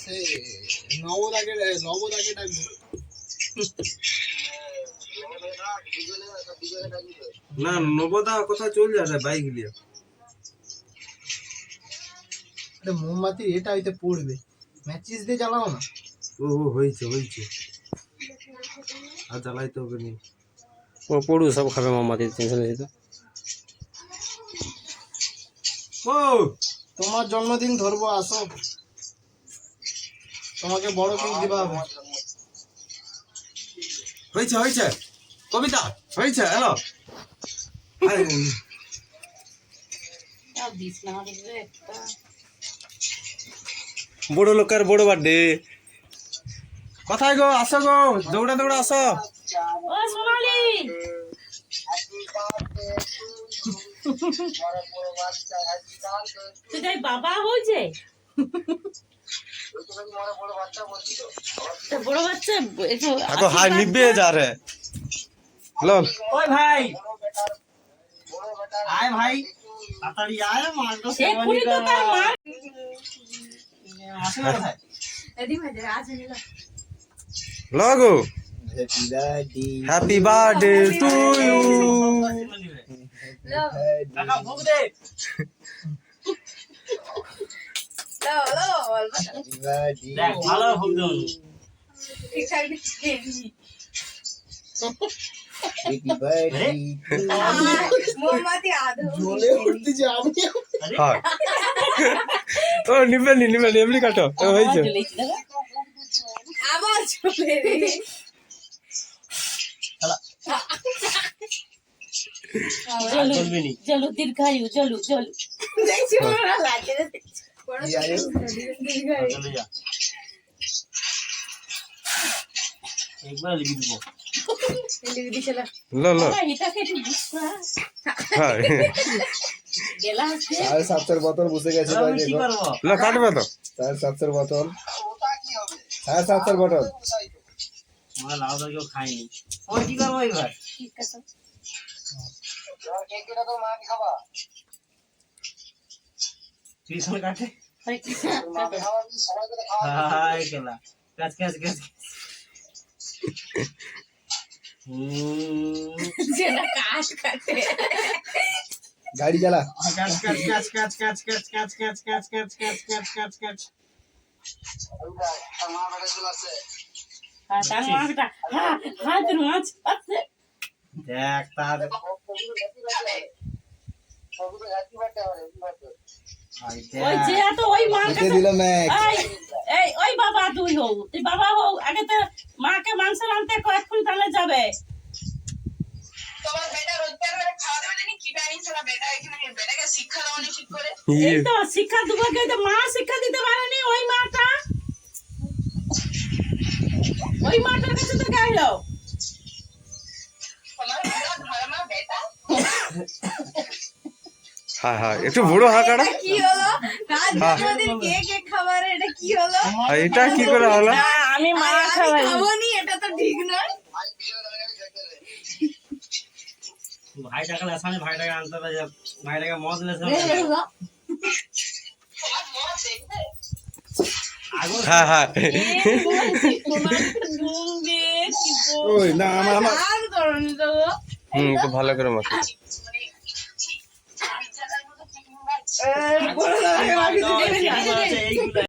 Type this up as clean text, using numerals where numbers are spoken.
সে নবদাকে ডাকবো। না নবদা কোথায় চলে যাবে বাইক নিয়ে। মোমবাতি এটা হইতে পড়বে, ম্যাচিস দিয়ে জ্বালাও না। ও হয়েছে আর জ্বালাইতে হবে নি। ও পড়ু সব খাবে মোমবাতি, টেনশন নেই তো। ও তোমার জন্মদিন ধরবো, আসো, তোমাকে বড় কেক দিবা হবে। হয়েছে কবিতা হয়েছে। হ্যালো বড় লোকের বড় বার্থডে। কোথায় গো? আসো গো, দৌড়া আসো। ও সোনালি, তুই বাবা হয়েছে? বড় বাচ্চা এখন হাই নিবে যা রে। হ্যালো ওই ভাই আয় ভাই, তাড়াতাড়ি আয়, মালটা এক্ষুনি তো তার মা আসে না কোথায়? লগো হ্যাপি বার্থডে টু ইউ। টাকা ভোগ দে। দেখ ভালো ভোগ দাও। জ্বলে উঠতেছে আমি। হ্যাঁ ও নিবেনি এমনি কাটো। ও হয়েছে আবার চলে রে। চলো দীর্ঘায়ু, চলো দেখছি ওরা লাগে রে। চলে যা একবার লিখে দিব। লো এটাকে একটু বুঝতে হ্যাঁ গেলা 7.5 বোতল বসে গেছে ভাই, কি দেখো করবো? লো কাটবে তো 7.5 বোতল, 7.5 বোতল। আমরা লাউ কেউ খাইনি। ওই কি করবো এবার? টিউশন কাটে হাই কেলা কাজ যেটা কাজ কাটে গাড়ি চালা। তার মাছটা হাতের মাছ আছে। দেখ তার ওই যে তো ওই মার কে কাছে দিল ম্যাক? এই ওই বাবা তুই হও, তুই বাবা হও, আগে তো মাকে মাংস রাঁধতে কয়েকক্ষণ তাহলে যাবে। তোমার বেটা রোজগার করে খাওয়া দেবে জানি কি জানি সারা বেটা এখানে বেটাকে শিক্ষা দাও নি ঠিক করে। এই তো শিক্ষা দেবো, কিন্তু মা শিক্ষা দিতে পারেনি। ওই মাটার কাছে তো গাইলো। তোমার বেটা ধর্মা বেটা হ্যাঁ একটু বুড়ো হাঁকাটা। কি হলো? কাজ জন্মদিন কেক খাবারে এটা কি হলো? এটা কি করে হলো? আমি মা খাওয়াই খাবনি, এটা তো ঠিক নয়। ভাইটাকে আসানে ভাইটাকে আনতে হবে, ভাইটাকে মদ লেছে হ্যাঁ ওই না আমার একটু ভালো করে মাখো। এইগুলা